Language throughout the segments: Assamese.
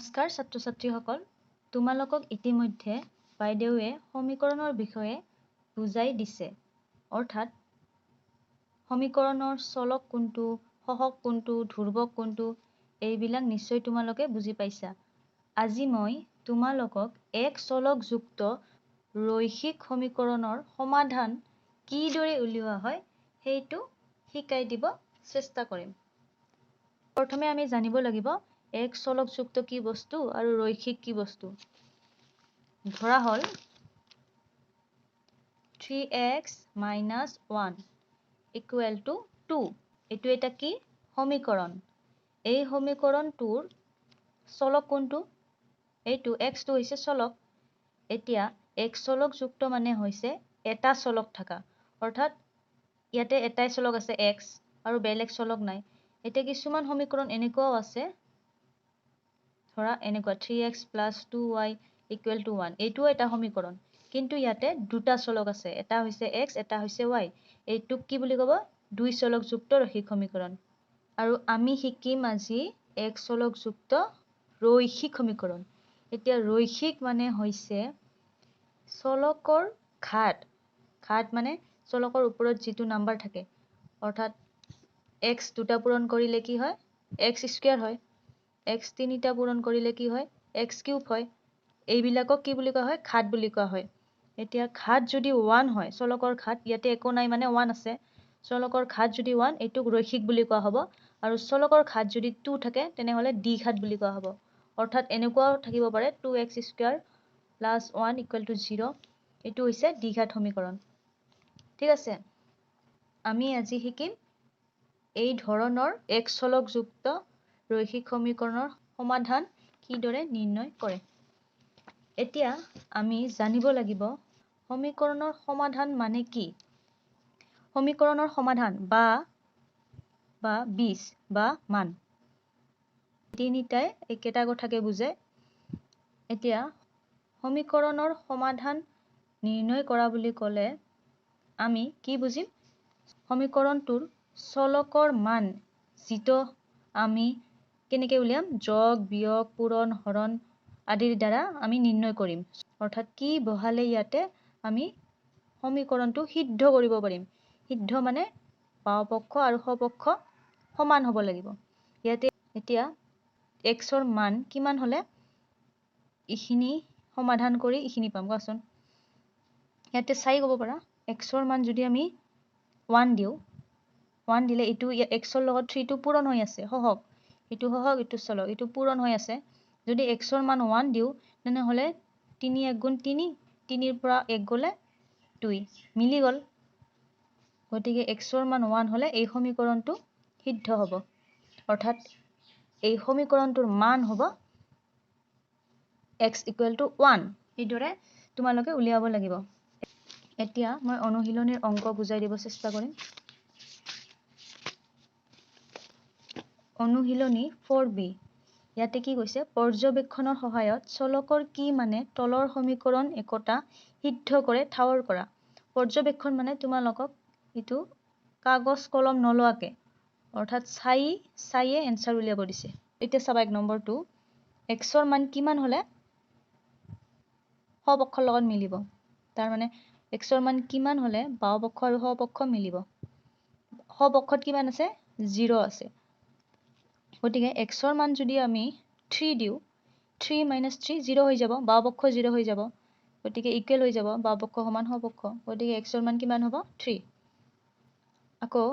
নমস্কাৰ ছাত্ৰ ছাত্ৰীসকল, তোমালোকক ইতিমধ্যে বাইদেৱে সমীকৰণৰ বিষয়ে বুজাই দিছে। অৰ্থাৎ সমীকৰণৰ চলক কোনটো, সহগ কোনটো, ধ্ৰুৱক কোনটো, এইবিলাক নিশ্চয় তোমালোকে বুজি পাইছা। আজি মই তোমালোকক এক চলকযুক্ত ৰৈখিক সমীকৰণৰ সমাধান কিদৰে উলিওৱা হয় সেইটো শিকাই দিব চেষ্টা কৰিম। প্ৰথমে আমি জানিব লাগিব এক চলকযুক্ত কি বস্তু আৰু ৰৈখিক কি বস্তু। ধৰা হল 3x - 1 = 2। এইটো এটা কি সমীকৰণ। এই সমীকৰণটোৰ চলক কোনটো? এইটো x টো হৈছে চলক। এতিয়া এক চলকযুক্ত মানে হৈছে এটা চলক থকা, অৰ্থাৎ ইয়াতে এটাই চলক আছে x আৰু বেলেগ চলক নাই। এতিয়া কিছুমান সমীকৰণ এনেকুৱাও আছে, ধৰা এনেকুৱা 3x + 2y = 1। এইটোও এটা সমীকৰণ, কিন্তু ইয়াতে দুটা চলক আছে, এটা হৈছে x, এটা হৈছে y। এইটোক কি বুলি ক'ব? দুই চলকযুক্ত ৰৈখিক সমীকৰণ। আৰু আমি শিকিম আজি এক চলকযুক্ত ৰৈখিক সমীকৰণ। এতিয়া ৰৈখিক মানে হৈছে চলকৰ ঘাত মানে চলকৰ ওপৰত যিটো নাম্বাৰ থাকে, অৰ্থাৎ x দুটা পূৰণ কৰিলে কি হয়? x² হয়। x তিনিটা পূৰণ কৰিলে কি হয়? x³ হয়। এইবিলাকক কি বুলি কোৱা হয়? ঘাত বুলি কোৱা হয়। এতিয়া ঘাত যদি 1 হয়, চলকৰ ঘাত, ইয়াতে একো নাই মানে 1 আছে, চলকৰ ঘাত যদি 1, এইটোক ৰৈখিক বুলি কোৱা হ'ব। আৰু চলকৰ ঘাত যদি 2 থাকে, তেনেহ'লে দ্বিঘাত বুলি কোৱা হ'ব। অৰ্থাৎ এনেকুৱাও থাকিব পাৰে 2x² + 1 = 0। এইটো হৈছে দ্বিঘাত সমীকৰণ। ঠিক আছে, আমি আজি শিকিম এই ধৰণৰ এক চলকযুক্ত ৰৈখিক সমীকৰণৰ সমাধান কিদৰে নিৰ্ণয় কৰে। এতিয়া আমি জানিব লাগিব সমীকৰণৰ সমাধান মানে কি। সমীকৰণৰ সমাধান বা বীজ বা মান তিনিটাই একেটা কথাকে বুজায়। এতিয়া সমীকৰণৰ সমাধান নিৰ্ণয় কৰা বুলি ক'লে আমি কি বুজিম? সমীকৰণটোৰ চলকৰ মান যিটো আমি কেনেকৈ উলিয়াম? যোগ, বিয়োগ, পূৰণ, হৰণ আদিৰ দ্বাৰা আমি নিৰ্ণয় কৰিম। অৰ্থাৎ কি বহালে ইয়াতে আমি সমীকৰণটো সিদ্ধ কৰিব পাৰিম। সিদ্ধ মানে বাওঁপক্ষ আৰু সপক্ষ সমান হ'ব লাগিব। ইয়াতে এতিয়া x ৰ মান কিমান হ'লে এইখিনি সমাধান কৰি এইখিনি পাম? কোৱাচোন। ইয়াতে চাই ক'ব পাৰা, x ৰ মান যদি আমি 1 দিওঁ, 1 দিলে এইটো x ৰ লগত 3 টো পূৰণ হৈ আছে, সহগ। এইটো সহগ, এইটো চলক, এইটো পূৰণ হৈ আছে। যদি x ৰ মান 1 দিওঁ, তেনেহ'লে 3 × 1 = 3, 3 ৰ পৰা 1 গ'লে 2, মিলি গ'ল। গতিকে x ৰ মান 1 হ'লে এই সমীকৰণটো সিদ্ধ হ'ব। অৰ্থাৎ এই সমীকৰণটোৰ মান হ'ব x = 1। এইদৰে তোমালোকে উলিয়াব লাগিব। এতিয়া মই অনুশীলনীৰ অংক বুজাই দিব চেষ্টা কৰিম। অনুশীলনী 4b, ইয়াতে কি কৈছে? পৰ্যবেক্ষণৰ সহায়ত চলকৰ কি মানে তলৰ সমীকৰণ একোটা সিদ্ধ কৰে ঠাৱৰ কৰা। পৰ্যবেক্ষণ মানে তোমালোকক এইটো কাগজ কলম নলোৱাকে, অৰ্থাৎ চাইয়ে এনচাৰ উলিয়াব দিছে। এতিয়া চাবা 1 নম্বৰটো, x ৰ মান কিমান হ'লে সপক্ষৰ লগত মিলিব। তাৰমানে x ৰ মান কিমান হ'লে বাওঁপক্ষ আৰু সপক্ষ মিলিব। সপক্ষত কিমান আছে? 0 আছে। গতিকে x ৰ মান যদি আমি 3 দিওঁ, 3 - 3 0 হৈ যাব, বাওঁপক্ষ 0 হৈ যাব। গতিকে ইকুৱেল হৈ যাব, বাওঁপক্ষ সমান সপক্ষ। গতিকে x ৰ মান কিমান হ'ব? 3। আকৌ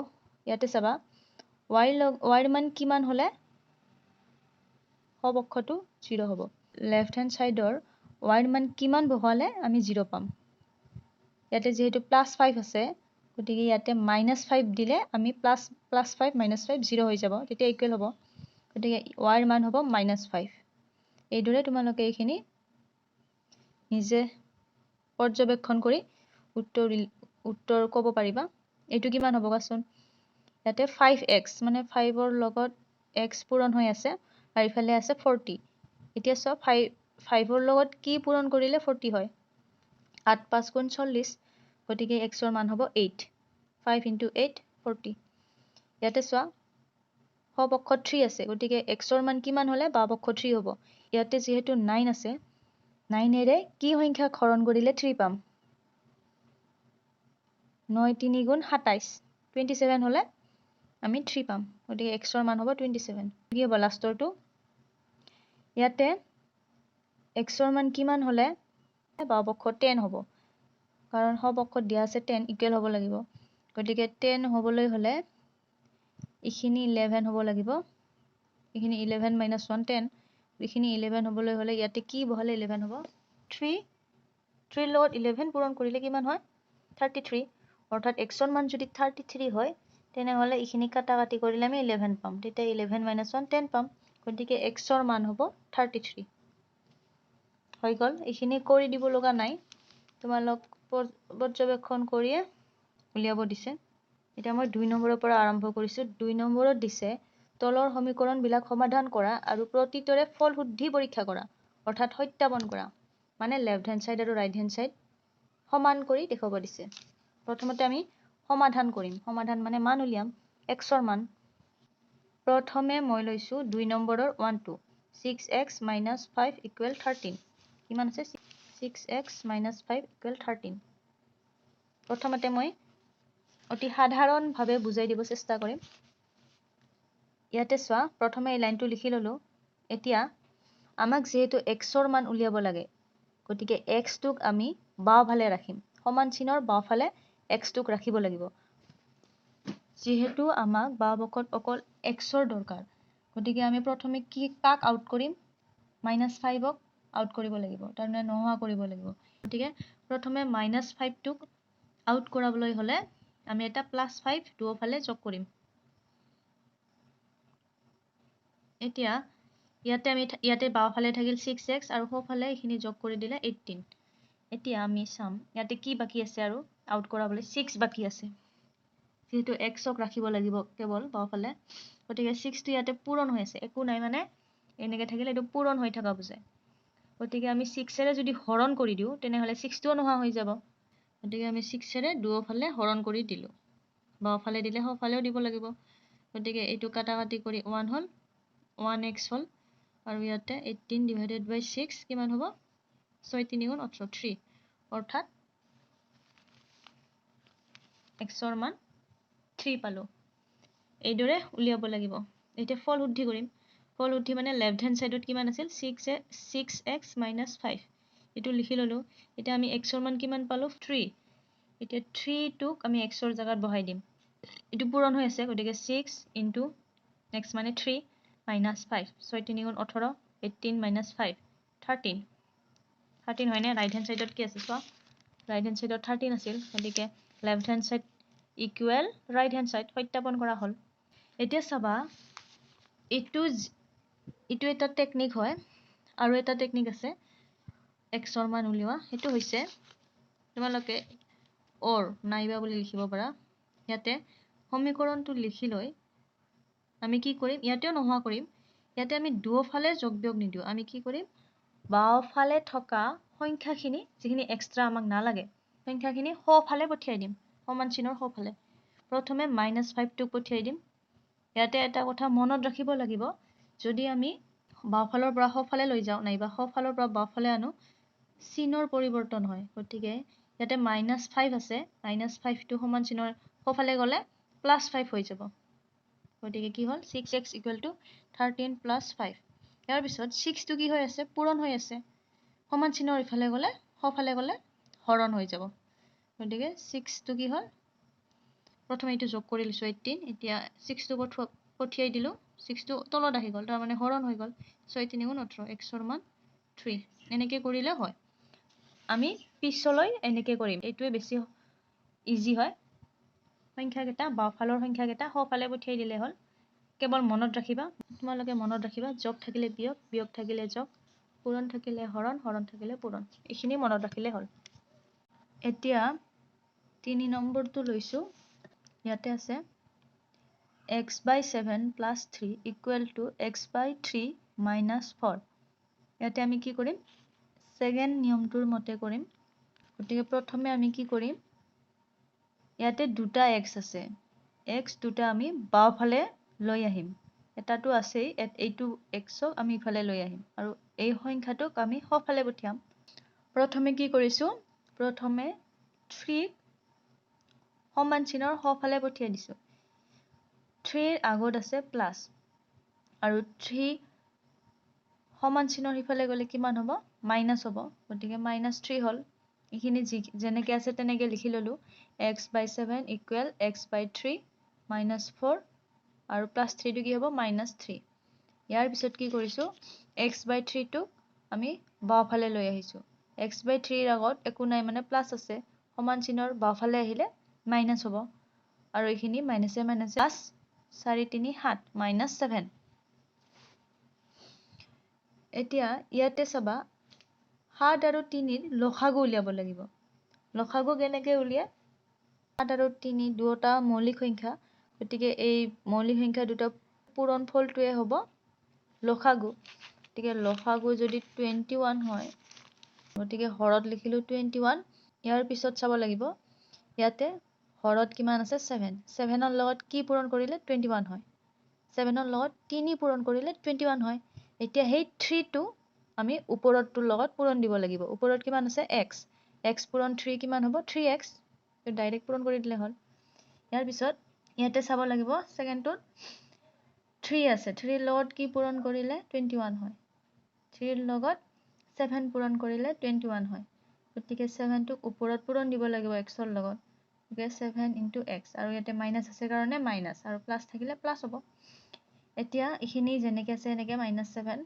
ইয়াতে চাবা, y ৰ মান কিমান হ'লে সপক্ষটো 0 হ'ব। লেফ্ট হেণ্ড চাইডৰ y ৰ মান কিমান বহালে আমি 0 পাম? ইয়াতে যিহেতু +5 আছে, গতিকে ইয়াতে -5 দিলে আমি +5 - 5 0 হৈ যাব, তেতিয়া ইকুৱেল হ'ব। গতিকে y ৰ মান হ'ব -5। এইদৰে তোমালোকে এইখিনি নিজে পৰ্যবেক্ষণ কৰি উত্তৰ ক'ব পাৰিবা। এইটো কিমান হ'ব কোৱাচোন? ইয়াতে 5x মানে 5 ৰ লগত x পূৰণ হৈ আছে, আৰু ইফালে আছে 40। এতিয়া চোৱা, 5 ৰ লগত কি পূৰণ কৰিলে 40 হয়? 8 × 5 = 40। গতিকে x ৰ মান হ'ব 8। 5 × 8 = 40। ইয়াতে চোৱা, সপক্ষত 3 আছে, গতিকে x ৰ মান কিমান হ'লে বাওঁপক্ষ 3 হ'ব? ইয়াতে যেহেতু 9 আছে 9 এৰে কি সংখ্যা হৰণ কৰিলে 3 পাম 9 3 গুণ 27 27 হলে আমি 3 পাম গতিকে x ৰ মান হ'ব 27 কি হ'ব লাষ্টৰটো ইয়াতে x ৰ মান কিমান হলে বাওপক্ষ 10 হ'ব কাৰণ সপক্ষত দিয়া আছে 10 ইকুৱেল হ'ব লাগিব গতিকে 10 হ'বলৈ হলে ইখিনি 11 হ'ব লাগিব ইখিনি 11 - 1 10 ইখিনি 11 হ'বলৈ হলে ইয়াতে কি বহালে 11 হ'ব 3 লগত 11 পূৰণ কৰিলে কিমান হয় 33 অৰ্থাৎ x ৰ মান যদি 33 হয় তেনেহলে ইখিনি কাটাকাটি কৰিলে আমি 11 পাম তেতিয়া 11 - 1 10 পাম গতিকে x ৰ মান হ'ব 33 হৈ গল ইখিনি কৰি দিব লগা নাই তোমালোক পৰ্যবেক্ষণ কৰিয়ে উলিয়াব দিছে এতিয়া মই 2 নম্বৰৰ পৰা আৰম্ভ কৰিছো 2 নম্বৰত দিছে তলৰ সমীকৰণ বিলাক সমাধান কৰা আৰু প্ৰতিটোৰে ফল শুদ্ধি পৰীক্ষা কৰা অৰ্থাৎ সত্যাপন কৰা মানে লেফট হ্যান্ড সাইড আৰু ৰাইট হ্যান্ড সাইড সমান কৰি দেখাব দিছে প্ৰথমতে আমি সমাধান কৰিম সমাধান মানে মান উলিয়াম x ৰ মান প্ৰথমে মই লৈছো 2 নম্বৰৰ 1 2 6x - 5 = 13 কিমান আছে 6x - 5 = 13 প্ৰথমতে মই অতি সাধাৰণ ভাৱে বুজাই দিব চেষ্টা কৰিম ইয়াতে চোৱা প্ৰথমে এই লাইনটো লিখি ললো এতিয়া আমাক যেহেতু x ৰ মান উলিয়াব লাগে গতিকে x টোক আমি বাওফালে ৰাখিম সমান চিনৰ বাওফালে x টোক ৰাখিব লাগিব যেহেতু আমাক বাওপক্ষত অকল x ৰ দৰকাৰ গতিকে আমি প্ৰথমে কি কাক আউট কৰিম -5 ক আউট কৰিব লাগিব তাৰমানে নোহোৱা কৰিব লাগিব গতিকে প্ৰথমে -5 টোক আউট কৰাবলৈ হলে আমি এটা +5 দুফালে যোগ কৰিম এতিয়া ইয়াতে বাওফালে থাকিল 6x আৰু সোঁফালে এইখিনি যোগ কৰি দিলে 18 এতিয়া আমি চাম ইয়াতে কি বাকি আছে আৰু আউট কৰাবলৈ 6 বাকি আছে যেহেতু x ক ৰাখিব লাগিব কেৱল বাওফালে গতিকে 6 টো ইয়াতে পূৰণ হৈ আছে একো নাই মানে এনেকৈ থাকিলে এটো পূৰণ হৈ থকা বুজায় গতিকে আমি 6 এৰে যদি হৰণ কৰি দিও তেনেহলে 6 টো নোহোৱা হৈ যাব গতিকে আমি 6 এৰে দুফালে হৰণ কৰি দিলো বাওফালে দিলে সোঁফালেও দিব লাগিব গতিকে এইটো কাটাকাটি কৰি 1 হল 1x হল আৰু ইয়াতে 18 / 6 কিমান হ'ব 6 3 গুণ 18 3 অৰ্থাৎ x ৰ মান 3 পালো এইদৰে উলিয়াব লাগিব এতিয়া ফল শুদ্ধি কৰিম ফল শুদ্ধি মানে লেফট হ্যান্ড সাইডত কিমান আছিল 6x - 5 এটো লিখি ললো এতিয়া আমি x ৰ মান কিমান পালো 3 এতিয়া 3 টোক আমি x ৰ জাগাত বহাই দিম এটো পূৰণ হৈ আছে গতিকে 6 * x মানে 3 - 5 6 3 গুণ 18 18 - 5 13 13 হয়নে ৰাইট হ্যান্ড সাইডত কি আছে চোৱা ৰাইট হ্যান্ড সাইডত 13 আছিল গতিকে left hand side equal right hand side সত্যাপন কৰা হল এতিয়া চাবা এটো এটা টেকনিক হয় আৰু এটা টেকনিক আছে x ৰ মান উলিওৱা হেতু হৈছে তোমালোকে অৰ নাইবা বুলি লিখিব পাৰা ইয়াতে সমীকৰণটো লিখি লৈ আমি কি কৰিম ইয়াতেও নোহোৱা কৰিম ইয়াতে আমি দুফালে যোগ বিয়োগ নিদিও আমি কি কৰিম বাওফালে থকা সংখ্যাখিনি যিখিনি এক্সট্ৰা আমাক নালাগে সংখ্যাখিনি সোঁফালে পঠিয়াই দিম সমান চিনৰ সোঁফালে প্ৰথমে -5 টোক পঠিয়াই দিম ইয়াতে এটা কথা মনত ৰাখিব লাগিব যদি আমি বাওফালৰ পৰা সোঁফালে লৈ যাও নাইবা সোঁফালৰ পৰা বাওফালে আনো চিনৰ পৰিৱৰ্তন হয় গতিকে ইয়াতে -5 আছে -5 টো সমান চিনৰ সোঁফালে গলে +5 হৈ যাব গতিকে কি হল 6x = 13 + 5 ইয়াৰ পিছত 6 টো কি হৈ আছে পূৰণ হৈ আছে সমান চিনৰ ইফালে গলে সোঁফালে গলে হৰণ হৈ যাব গতিকে 6 টো কি হল প্ৰথমে এইটো যোগ কৰি লৈছো 18 এতিয়া 6 টো পঠিয়াই দিলো 6 টো তলত আহি গল তাৰ মানে হৰণ হৈ গল 6 3 গুণ 18 x ৰ মান 3 এনেকৈ কৰিলে হয় আমি পিছলৈ এনেকৈ কৰিম এইটোৱে বেছি ইজি হয় সংখ্যাকেইটা বাওফালৰ সংখ্যাকেইটা সোঁফালে পঠিয়াই দিলে হল কেৱল মনত ৰাখিবা তোমালোকে মনত ৰাখিবা যোগ থাকিলে বিয়োগ বিয়োগ থাকিলে যোগ পূৰণ থাকিলে হৰণ হৰণ থাকিলে পূৰণ এইখিনি মনত ৰাখিলে হল এতিয়া 3 নম্বৰটো লৈছো ইয়াতে আছে x/7 + 3 = x/3 - 4 ইয়াতে আমি কি কৰিম সেকেন্ড নিয়মটোৰ মতে কৰিম গতিকে প্ৰথমে আমি কি কৰিম ইয়াতে দুটা x আছে x দুটা আমি বাওফালে লৈ আহিম এটাটো আছেই, এইটো x আমি ইফালে লৈ আহিম আৰু এই সংখ্যাটোক আমি সফালে পঠিয়াম। প্ৰথমে কি কৰিছো, প্ৰথমে 3 সমান চিনৰ সফালে পঠিয়াই দিছো। 3 ৰ আগত আছে প্লাস আৰু 3 সমান চিনৰ ইফালে গলে কিমান হ'ব, মাইনাস হ'ব। গতিকে -3 হল। এইখিনি যেনেকৈ আছে তেনেকৈ লিখি ললো। x/7 ইকুৱেল x/3 -4 আৰু +3 টো কি হ'ব, -3। ইয়াৰ পিছত কি কৰিছো, x/3 টো আমি বাওঁফালে লৈ আহিছো। x/3 ৰ আগত একো নাই মানে প্লাস আছে, সমান চিনৰ বাওঁফালে আহিলে মাইনাস হ'ব আৰু এইখিনি মাইনাসে মাইনাসে প্লাস 4 3 7 -7। এতিয়া ইয়াতে চাবা 7 আৰু 3 ৰ লসাগু উলিয়াব লাগিব। লসাগু কেনেকৈ উলিয়ায়, 7 আৰু 3 দুটা মৌলিক সংখ্যা, গতিকে এই মৌলিক সংখ্যা দুটা পূৰণফলটোৱে হ'ব লসাগু। গতিকে লসাগু যদি 21 হয়, গতিকে হৰত লিখিলো 21। ইয়াৰ পিছত চাব লাগিব ইয়াতে হৰত কিমান আছে, 7। 7 ৰ লগত কি পূৰণ কৰিলে 21 হয়, 7 ৰ লগত 3 পূৰণ কৰিলে 21 হয়। এতিয়া সেই 3 টো আমি ওপৰৰটোৰ লগত পূৰণ দিব লাগিব। ওপৰত কিমান আছে, x পূৰণ 3 কিমান হ'ব, 3x। ডাইৰেক্ট পূৰণ কৰি দিলে হ'ল। ইয়াৰ পিছত ইয়াতে চাব লাগিব সেকেন্ডটোত 3 আছে, 3 ৰ লগত কি পূৰণ কৰিলে 21 হয়, 3 ৰ লগত 7 পূৰণ কৰিলে 21 হয়। গতিকে 7 টোক ওপৰত পূৰণ দিব লাগিব x ৰ লগত। গতিকে 7 × x আৰু ইয়াতে মাইনাস আছে কাৰণে মাইনাস আৰু প্লাস থাকিলে প্লাস হ'ব। এতিয়া এইখিনি যেনেকৈ আছে এনেকৈ -7।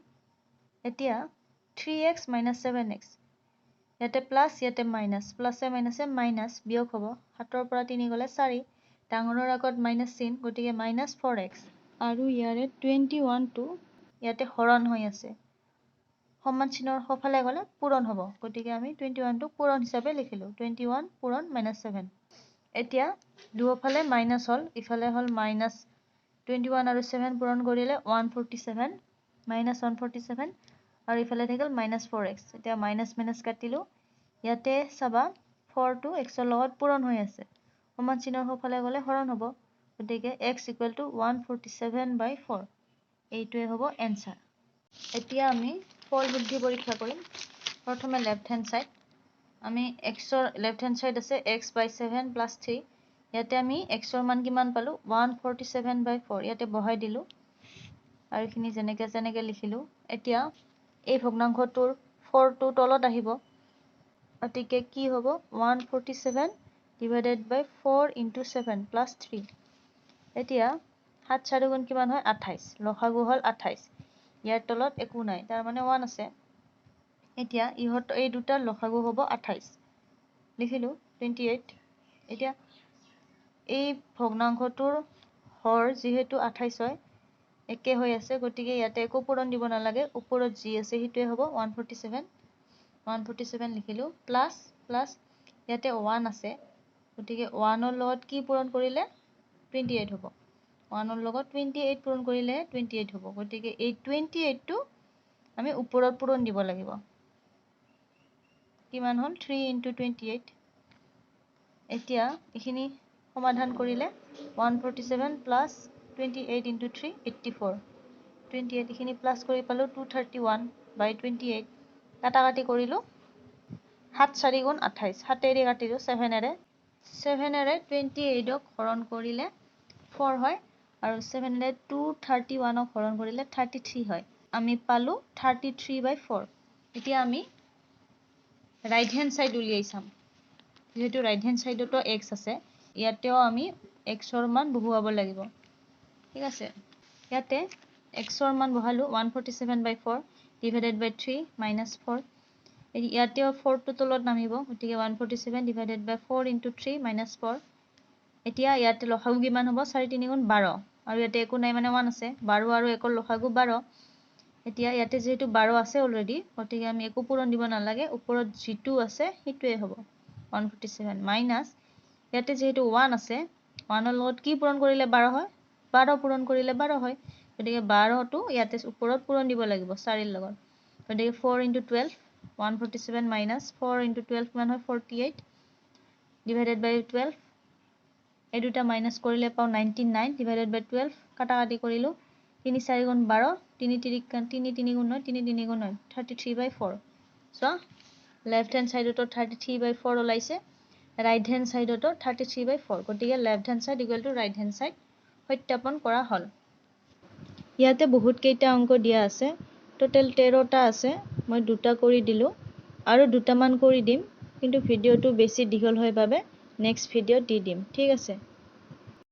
এতিয়া 3x - 7x, ইয়াতে প্লাস ইয়াতে মাইনাস, প্লাসে মাইনাসে মাইনাস বিয়োগ হ'ব। 7 ৰ পৰা 3 গলে 4, ডাঙৰৰ আগত মাইনাস চিন, গতিকে -4x আৰু ইয়াৰে 21 টো ইয়াতে হৰণ হৈ আছে, সমান চিনৰ সফালে গলে পূৰণ হ'ব। গতিকে আমি 21 টো পূৰণ হিচাপে লিখিলো, 21 পূৰণ -7। এতিয়া দুয়োফালে মাইনাস হল, ইফালে হল -21 আৰু 7 পূৰণ কৰিলে 147 -147 আৰু ইফালে থাকিল -4x। এতিয়া মাইনাস মাইনাস কাটিলো। ইয়াতে চাবা 4 টো x ৰ লগত পূৰণ হৈ আছে, সমান চিনৰ সফালে গলে হৰণ হ'ব। গতিকে x = 147/4। এইটোৱে হ'ব এনসাৰ। এতিয়া আমি ফল বুদ্ধি পৰীক্ষা কৰিম। প্ৰথমে লেফট হেণ্ড সাইড, আমি x ৰ লেফট হেণ্ড সাইড আছে x/7 + 3। ইয়াতে আমি x ৰ মান কিমান পালো, 147/4। ইয়াতে বহাই দিলো আৰু এইখিনি যেনেকৈ আছে তেনেকৈ লিখিলো। এতিয়া এই ভগ্নাংশটোৰ 4 টো তলত আহিব, গতিকে কি হ'ব, 147 / 4 × 7 + 3। এতিয়া 7 4 গুণ কিমান হয়, 28। লসাগু হল 28। ইয়াৰ তলত একো নাই, তাৰ মানে 1 আছে। এতিয়া এই দুটাৰ লসাগু হ'ব 28, লিখিলো 28। এতিয়া এই ভগ্নাংশটোৰ হৰ যিহেতু 28 হয়, একে হৈ আছে, গতিকে ইয়াতে একো পূৰণ দিব নালাগে। ওপৰত যি আছে সেইটোৱে হ'ব 147 লিখিলো, প্লাস প্লাস ইয়াতে 1 আছে, গতিকে 1 ৰ লগত কি পূৰণ কৰিলে 28 হ'ব। 1 ৰ লগত 28 পূৰণ কৰিলে 28 হ'ব। গতিকে এই 28 টো আমি ওপৰত পূৰণ দিব লাগিব। কিমান হ'ল, 3 × 28। এতিয়া এইখিনি সমাধান কৰিলে 147 + 28 × 3 84। 28 এইখিনি প্লাস কৰি পালো 231/28। কাটাকাটি কৰিলো, 7 4 গুণ 28, 7 এৰে কাটিলো, 7 এৰে 28ক হৰণ কৰিলে 4 হয় আৰু 7 এৰে 231ক হৰণ কৰিলে 33 হয়। আমি পালো 33/4। এতিয়া আমি ৰাইট হেণ্ড সাইড উলিয়াই চাম। যেহেতু ৰাইট হেণ্ড সাইডতো x আছে, ইয়াতেও আমি x ৰ মান বহুৱাব লাগিব। ঠিক আছে, ইয়াতে x ৰ মান বহালো 147/4 / 3 -4। ইয়াতেও 4 টো তলত নামিব, গতিকে 147 / 4 × 3 -4। এতিয়া ইয়াতে লসাগু কিমান হ'ব, 4 3 গুণ 12 আৰু ইয়াতে একো নাই মানে 1 আছে। 12 আৰু 1 ৰ লসাগু 12। এতিয়া ইয়াতে যেহেতু 12 আছে অলৰেডি, গতিকে আমি একো পূৰণ দিব নালাগে। ওপৰত যিটো আছে সেইটোৱে হ'ব 147 মাইনাস ইয়াতে যেহেতু 1 আছে, 1 ৰ লগত কি পূৰণ কৰিলে 12 হয়, 12 পূৰণ কৰিলে 12 হয়। গতিকে 12 টো ইয়াতে ওপৰত পূৰণ দিব লাগিব 4 ৰ লগত। গতিকে 4 × 12, 147 মাইনাস 4 × 12 কিমান হয়, 48 / 12। এই দুটা মাইনাস কৰিলে পাওঁ 99 / 12। কাটাকাটি কৰিলো, 3 4 গুণ 12 3 3 গুণ 9 3 3 গুণ 9 33/4 so left hand side to 33/4 ওলাইছে right hand side to 33/4 গতিকে left hand side equal to right hand side সত্যাপন কৰা হল ইয়াতে বহুত কেইটা অংক দিয়া আছে টোটাল 13টা আছে মই দুটা কৰি দিলো আৰু দুটা মান কৰি দিম কিন্তু ভিডিওটো বেছি দীঘল হয় বাবে নেক্সট ভিডিও দি দিম ঠিক আছে